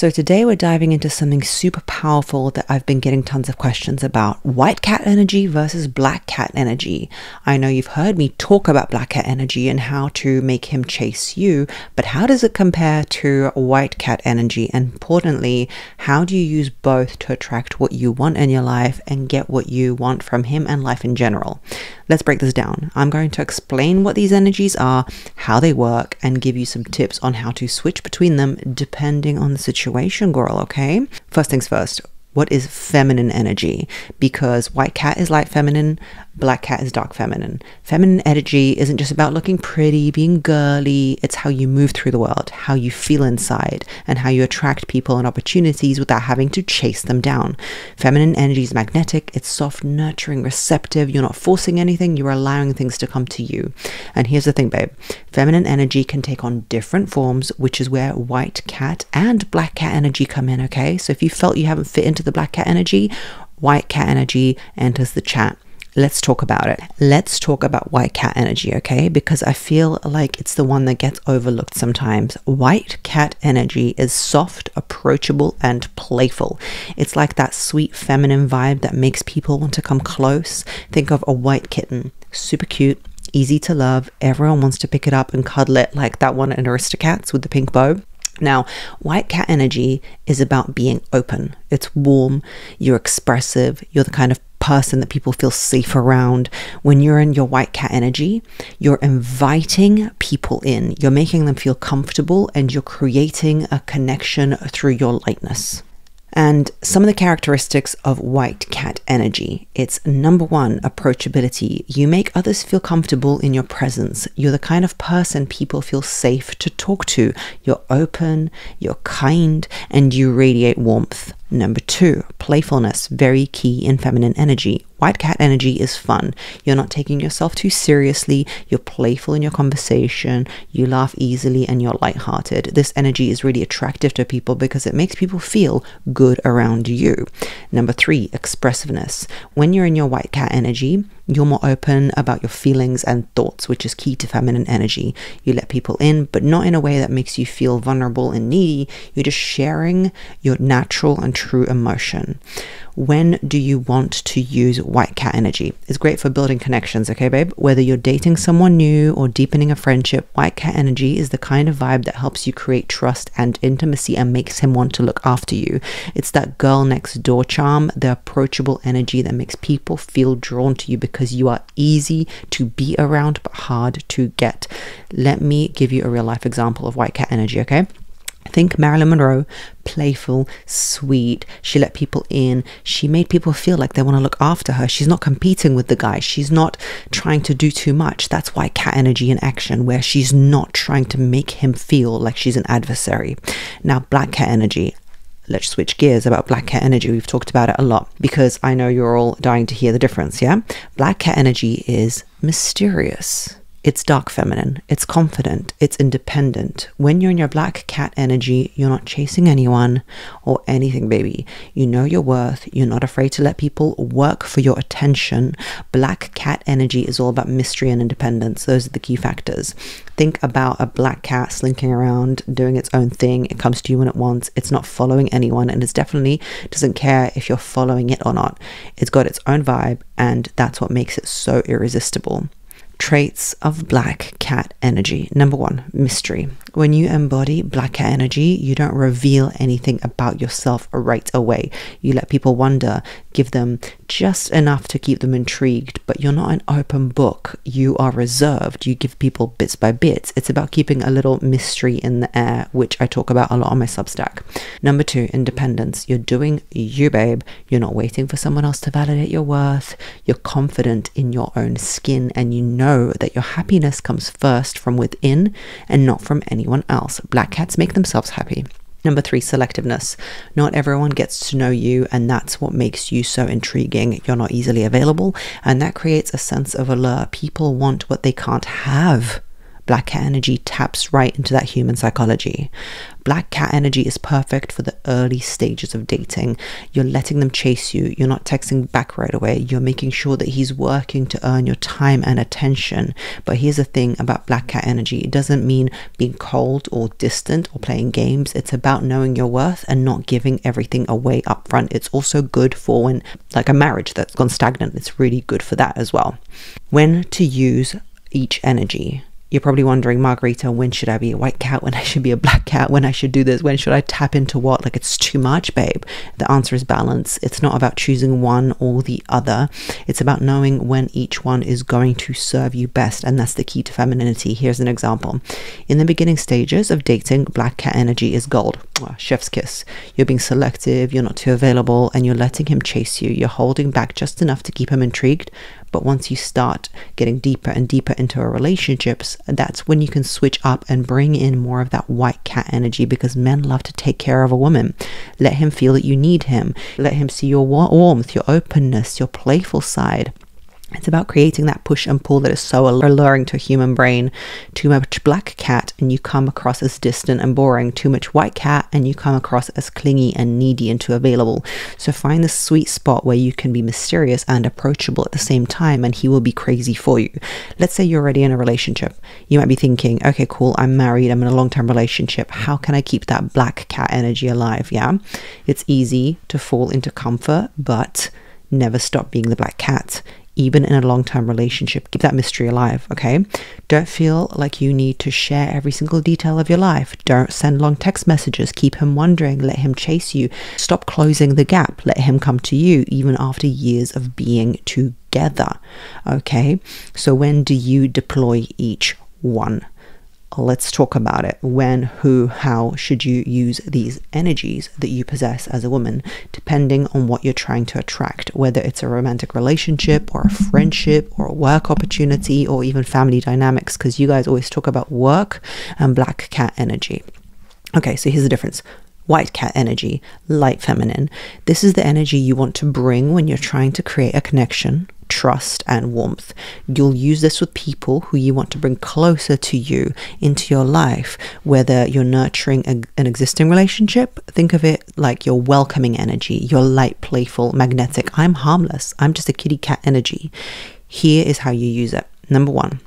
So today we're diving into something super powerful that I've been getting tons of questions about: white cat energy versus black cat energy. I know you've heard me talk about black cat energy and how to make him chase you, but how does it compare to white cat energy? And importantly, how do you use both to attract what you want in your life and get what you want from him and life in general? Let's break this down. I'm going to explain what these energies are, how they work, and give you some tips on how to switch between them depending on the situation, girl, okay? First things first, what is feminine energy? Because white cat is light feminine, black cat is dark feminine. Feminine energy isn't just about looking pretty, being girly. It's how you move through the world, how you feel inside, and how you attract people and opportunities without having to chase them down. Feminine energy is magnetic. It's soft, nurturing, receptive. You're not forcing anything. You're allowing things to come to you. And here's the thing, babe. Feminine energy can take on different forms, which is where white cat and black cat energy come in, okay? So if you felt you haven't fit into the black cat energy, white cat energy enters the chat. Let's talk about it. Let's talk about white cat energy, okay? Because I feel like it's the one that gets overlooked sometimes. White cat energy is soft, approachable, and playful. It's like that sweet feminine vibe that makes people want to come close. Think of a white kitten, super cute, easy to love. Everyone wants to pick it up and cuddle it, like that one in Aristocats with the pink bow. Now, white cat energy is about being open. It's warm, you're expressive, you're the kind of person that people feel safe around. When you're in your white cat energy, you're inviting people in, you're making them feel comfortable, and you're creating a connection through your lightness. And some of the characteristics of white cat energy, it's number one, approachability. You make others feel comfortable in your presence. You're the kind of person people feel safe to talk to. You're open, you're kind, and you radiate warmth. Number two, playfulness, very key in feminine energy. White cat energy is fun. You're not taking yourself too seriously. You're playful in your conversation. You laugh easily and you're lighthearted. This energy is really attractive to people because it makes people feel good around you. Number three, expressiveness. When you're in your white cat energy, you're more open about your feelings and thoughts, which is key to feminine energy. You let people in, but not in a way that makes you feel vulnerable and needy. You're just sharing your natural and true emotion. When do you want to use white cat energy? It's great for building connections, okay, babe? Whether you're dating someone new or deepening a friendship, white cat energy is the kind of vibe that helps you create trust and intimacy and makes him want to look after you. It's that girl next door charm, the approachable energy that makes people feel drawn to you because you are easy to be around but hard to get. Let me give you a real life example of white cat energy, okay? Think Marilyn Monroe, playful, sweet. She let people in. She made people feel like they want to look after her. She's not competing with the guy. She's not trying to do too much. That's white cat energy in action, where she's not trying to make him feel like she's an adversary. Now, black cat energy. Let's switch gears about black cat energy. We've talked about it a lot because I know you're all dying to hear the difference, yeah? Black cat energy is mysterious. It's dark feminine, it's confident, it's independent. When you're in your black cat energy, you're not chasing anyone or anything, baby. You know your worth. You're not afraid to let people work for your attention. Black cat energy is all about mystery and independence. Those are the key factors. Think about a black cat slinking around, doing its own thing. It comes to you when it wants. It's not following anyone, and it definitely doesn't care if you're following it or not. It's got its own vibe, and that's what makes it so irresistible. Traits of black cat energy. Number one, mystery. When you embody black cat energy, you don't reveal anything about yourself right away. You let people wonder, give them just enough to keep them intrigued, but you're not an open book. You are reserved. You give people bits by bits. It's about keeping a little mystery in the air, which I talk about a lot on my Substack. Number two, independence. You're doing you, babe. You're not waiting for someone else to validate your worth. You're confident in your own skin, and you know that your happiness comes first from within and not from anyone else. Black cats make themselves happy. Number three, selectiveness. Not everyone gets to know you, and that's what makes you so intriguing. You're not easily available, and that creates a sense of allure. People want what they can't have, Black cat energy taps right into that human psychology. Black cat energy is perfect for the early stages of dating. You're letting them chase you. You're not texting back right away. You're making sure that he's working to earn your time and attention. But here's the thing about black cat energy. It doesn't mean being cold or distant or playing games. It's about knowing your worth and not giving everything away up front. It's also good for when, like a marriage that's gone stagnant, it's really good for that as well. When to use each energy. You're probably wondering, Margarita, when should I be a white cat? When I should be a black cat? When I should do this? When should I tap into what? Like, it's too much, babe. The answer is balance. It's not about choosing one or the other. It's about knowing when each one is going to serve you best. And that's the key to femininity. Here's an example. In the beginning stages of dating, black cat energy is gold. Oh, chef's kiss. You're being selective. You're not too available. And you're letting him chase you. You're holding back just enough to keep him intrigued. But once you start getting deeper and deeper into our relationships, that's when you can switch up and bring in more of that white cat energy, because men love to take care of a woman. Let him feel that you need him. Let him see your warmth, your openness, your playful side. It's about creating that push and pull that is so alluring to a human brain. Too much black cat and you come across as distant and boring. Too much white cat and you come across as clingy and needy and too available. So find the sweet spot where you can be mysterious and approachable at the same time, and he will be crazy for you. Let's say you're already in a relationship. You might be thinking, okay, cool, I'm married, I'm in a long-term relationship. How can I keep that black cat energy alive? Yeah, it's easy to fall into comfort, but never stop being the black cat. Even in a long-term relationship, keep that mystery alive, okay? Don't feel like you need to share every single detail of your life. Don't send long text messages. Keep him wondering. Let him chase you. Stop closing the gap. Let him come to you, even after years of being together, okay? So when do you deploy each one? Let's talk about it. When, who, how should you use these energies that you possess as a woman, depending on what you're trying to attract, whether it's a romantic relationship or a friendship or a work opportunity or even family dynamics, because you guys always talk about work and black cat energy. Okay, so here's the difference. White cat energy, light feminine. This is the energy you want to bring when you're trying to create a connection, trust, and warmth. You'll use this with people who you want to bring closer to you into your life, whether you're nurturing an existing relationship. Think of it like your welcoming energy, your light, playful, magnetic, I'm harmless, I'm just a kitty cat energy. Here is how you use it. Number one,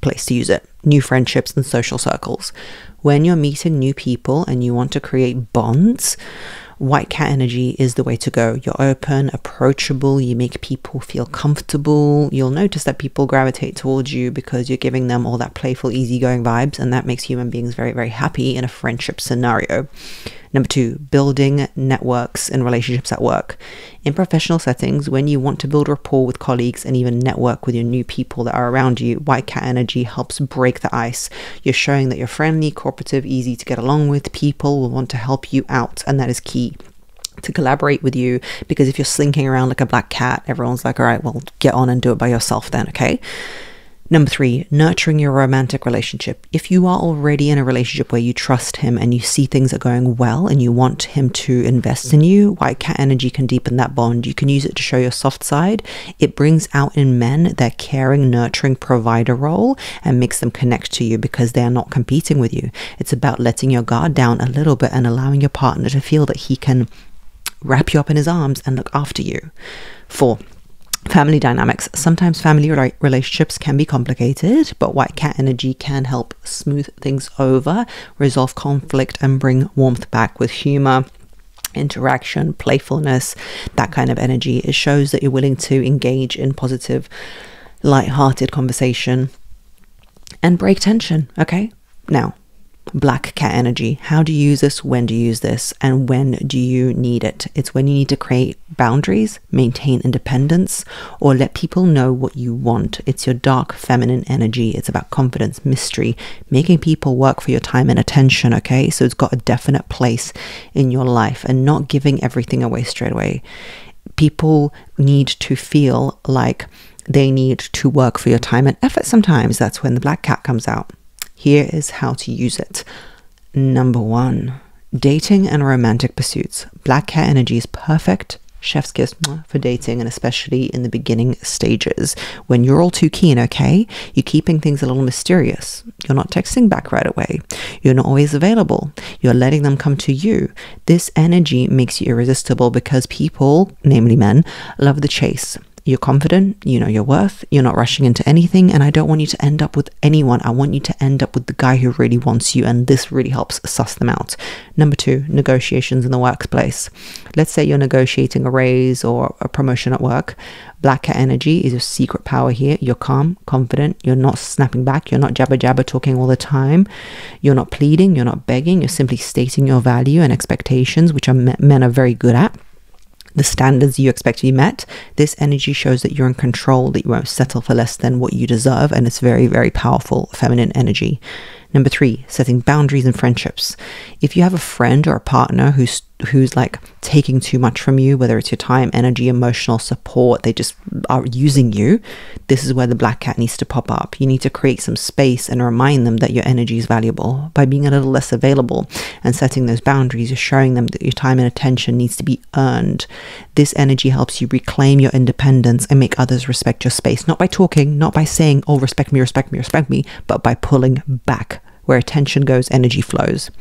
place to use it: new friendships and social circles. When you're meeting new people and you want to create bonds, white cat energy is the way to go. You're open, approachable, you make people feel comfortable. You'll notice that people gravitate towards you because you're giving them all that playful, easygoing vibes, and that makes human beings very, very happy in a friendship scenario. Number two, building networks and relationships at work. In professional settings, when you want to build rapport with colleagues and even network with your new people that are around you, white cat energy helps break the ice. You're showing that you're friendly, cooperative, easy to get along with. People will want to help you out, and that is key to collaborate with you, because if you're slinking around like a black cat, everyone's like, all right, well, get on and do it by yourself then, okay? Number three, nurturing your romantic relationship. If you are already in a relationship where you trust him and you see things are going well and you want him to invest in you, white cat energy can deepen that bond. You can use it to show your soft side. It brings out in men their caring, nurturing provider role and makes them connect to you because they are not competing with you. It's about letting your guard down a little bit and allowing your partner to feel that he can wrap you up in his arms and look after you. 4, family dynamics. Sometimes family relationships can be complicated, but white cat energy can help smooth things over, resolve conflict, and bring warmth back with humor, interaction, playfulness, that kind of energy. It shows that you're willing to engage in positive, light-hearted conversation and break tension, okay? Now, black cat energy. How do you use this? When do you use this? And when do you need it? It's when you need to create boundaries, maintain independence, or let people know what you want. It's your dark feminine energy. It's about confidence, mystery, making people work for your time and attention, okay? So it's got a definite place in your life and not giving everything away straight away. People need to feel like they need to work for your time and effort sometimes. That's when the black cat comes out. Here is how to use it. Number 1, dating and romantic pursuits. Black cat energy is perfect chef's kiss for dating, and especially in the beginning stages when you're all too keen. Okay, you're keeping things a little mysterious. You're not texting back right away. You're not always available. You're letting them come to you. This energy makes you irresistible because people, namely men, love the chase. You're confident, you know your worth, you're not rushing into anything, and I don't want you to end up with anyone. I want you to end up with the guy who really wants you, and this really helps suss them out. Number 2, negotiations in the workplace. Let's say you're negotiating a raise or a promotion at work. Black cat energy is your secret power here. You're calm, confident, you're not snapping back, you're not jabber jabber talking all the time, you're not pleading, you're not begging, you're simply stating your value and expectations, which are men are very good at. The standards you expect to be met. This energy shows that you're in control, that you won't settle for less than what you deserve, and it's very, very powerful feminine energy. Number 3, setting boundaries in friendships. If you have a friend or a partner who's like taking too much from you, whether it's your time, energy, emotional support, they just are using you, this is where the black cat needs to pop up. You need to create some space and remind them that your energy is valuable. By being a little less available and setting those boundaries, you're showing them that your time and attention needs to be earned. This energy helps you reclaim your independence and make others respect your space, not by talking, not by saying, oh, respect me, respect me, respect me, but by pulling back. Where attention goes, energy flows.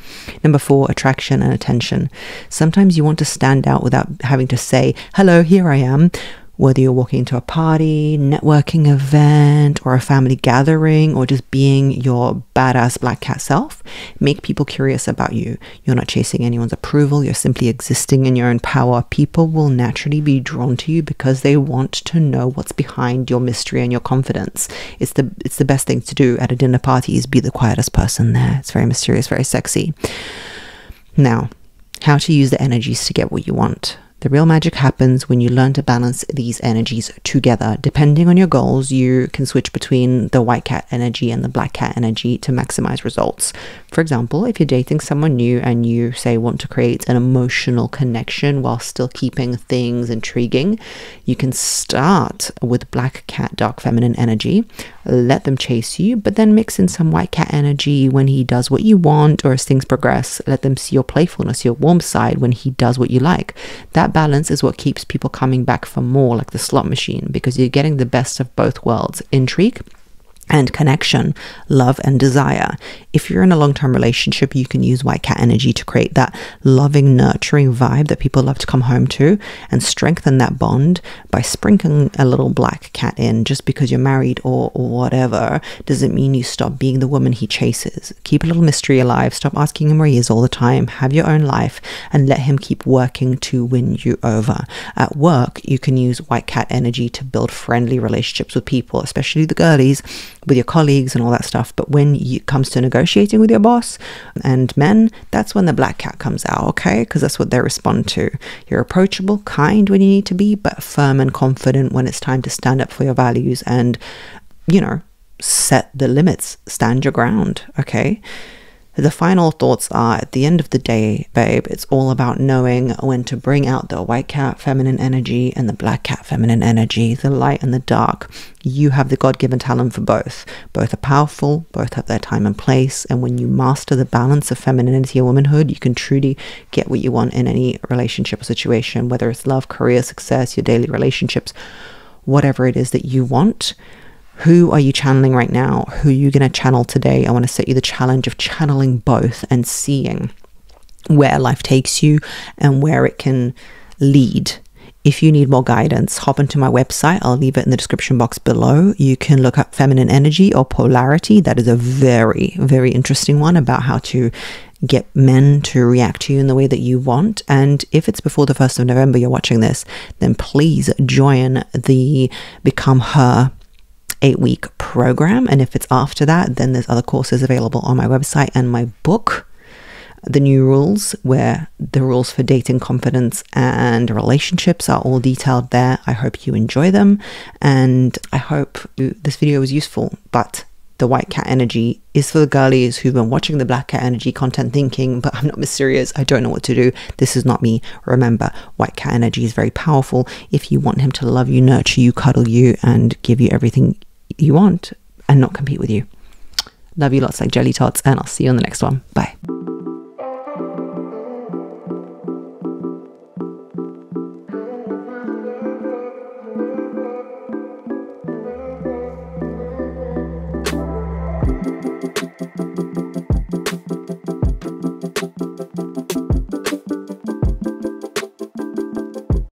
Number 4, attraction and attention. Sometimes you want to stand out without having to say, hello, here I am. Whether you're walking into a party, networking event, or a family gathering, or just being your badass black cat self, make people curious about you. You're not chasing anyone's approval. You're simply existing in your own power. People will naturally be drawn to you because they want to know what's behind your mystery and your confidence. It's the best thing to do at a dinner party is be the quietest person there. It's very mysterious, very sexy. Now, how to use the energies to get what you want. The real magic happens when you learn to balance these energies together. Depending on your goals, you can switch between the white cat energy and the black cat energy to maximize results. For example, if you're dating someone new and you say want to create an emotional connection while still keeping things intriguing, you can start with black cat dark feminine energy, let them chase you, but then mix in some white cat energy when he does what you want, or as things progress, let them see your playfulness, your warm side when he does what you like. That balance is what keeps people coming back for more, like the slot machine, because you're getting the best of both worlds, intrigue and connection, love and desire. If you're in a long-term relationship, you can use white cat energy to create that loving, nurturing vibe that people love to come home to, and strengthen that bond by sprinkling a little black cat in. Just because you're married or whatever doesn't mean you stop being the woman he chases. Keep a little mystery alive. Stop asking him where he is all the time. Have your own life and let him keep working to win you over. At work, you can use white cat energy to build friendly relationships with people, especially the girlies, with your colleagues and all that stuff. But when it comes to negotiating with your boss and men, that's when the black cat comes out, okay? Because that's what they respond to. You're approachable, kind when you need to be, but firm and confident when it's time to stand up for your values and, you know, set the limits, stand your ground, okay? The final thoughts are, at the end of the day, babe, it's all about knowing when to bring out the white cat feminine energy and the black cat feminine energy, the light and the dark. You have the God-given talent for both. Both are powerful, both have their time and place, and when you master the balance of femininity and womanhood, you can truly get what you want in any relationship or situation, whether it's love, career, success, your daily relationships, whatever it is that you want. Who are you channeling right now? Who are you going to channel today? I want to set you the challenge of channeling both and seeing where life takes you and where it can lead. If you need more guidance, hop into my website. I'll leave it in the description box below. You can look up feminine energy or polarity. That is a very, very interesting one about how to get men to react to you in the way that you want. And if it's before the 1st of November you're watching this, then please join the Become Her 8-week program. And if it's after that, then there's other courses available on my website and my book, The New Rules, where the rules for dating, confidence, and relationships are all detailed there. I hope you enjoy them, and I hope this video was useful. But the white cat energy is for the girlies who've been watching the black cat energy content thinking, but I'm not mysterious, I don't know what to do. This is not me. Remember, white cat energy is very powerful. If you want him to love you, nurture you, cuddle you, and give you everything you want and not compete with you. Love you lots like jelly tots, and I'll see you on the next one. Bye.